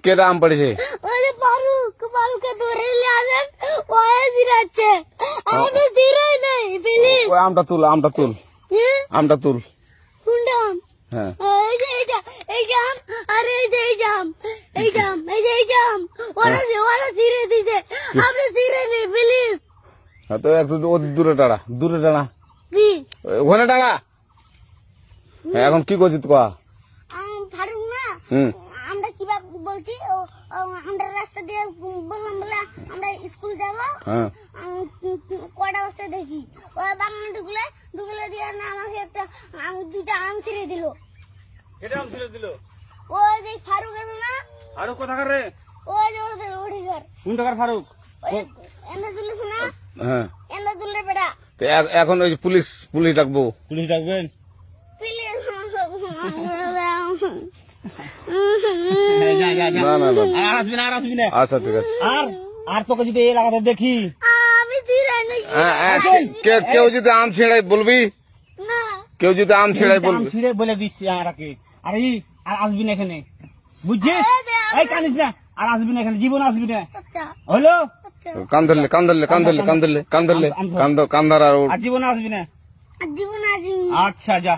কেটা আম পড়েছে? ওরে ফারুককে ধরে নিয়ে আসেন, ওয়ে জিরাচ্ছে, আমি জিরাই নাই, প্লিজ। ওই আমটা তুল, আমটা তুল, আমটা তুল। কোনটা আম? হ্যাঁ, এই যে এই জাম, আরে এই যে এই জাম, এই জাম, এই যে এই জাম, ওরা জিরে দিছে, আপনি জিরে নেই, প্লিজ। তো একটু দূরে দাঁড়া, দূরে দাঁড়া, কি ওখানে দাঁড়া। হ্যাঁ, এখন কি করছিস কয়া? ফারুক না, আমরা কিভাবে বলছি, আমরা রাস্তা দিয়ে বললাম বলে আমরা স্কুল যাবো, হ্যাঁ, কটা বাজতে দেখি ওই বাগানে ঢুকলে দিয়ে না আমাকে একটা দুইটা আম ছিঁড়ে দিল। এটা আম ছিঁড়ে দিল? ওই যে ফারুক এলো না, ফারুক কোথাকার রে? ওই যে ওঠে ঘর, কোন টাকার ফারুক? এনে তুলিস না, হ্যাঁ। এনে তুললে বেটা, তো এখন ওই পুলিশ ডাকবো। পুলিশ ডাকবেন? প্লিজ। না না না, আর আসবি না, আর আসবি না। আচ্ছা ঠিক আছে। আর তোকে যদি এই লাগাতে দেখি, আমি জিরাই নাই। কেউ যদি আম ছেড়াই বলবি, না কেউ যদি আম ছেড়াই আম বলবি। ছিঁড়ে বলে দিচ্ছি আমাকে। আর আসবি না এখানে, বুঝছিস? এই কানিস না, আর আসবি না এখানে, জীবন আসবি না, আচ্ছা হলো? আচ্ছা, কান ধরলে, কান ধরলে, কান ধরলে, কান ধরলে, কান ধরলে, কান ধর আর আর জীবন আসবি না। জীবন আসি। আচ্ছা যা।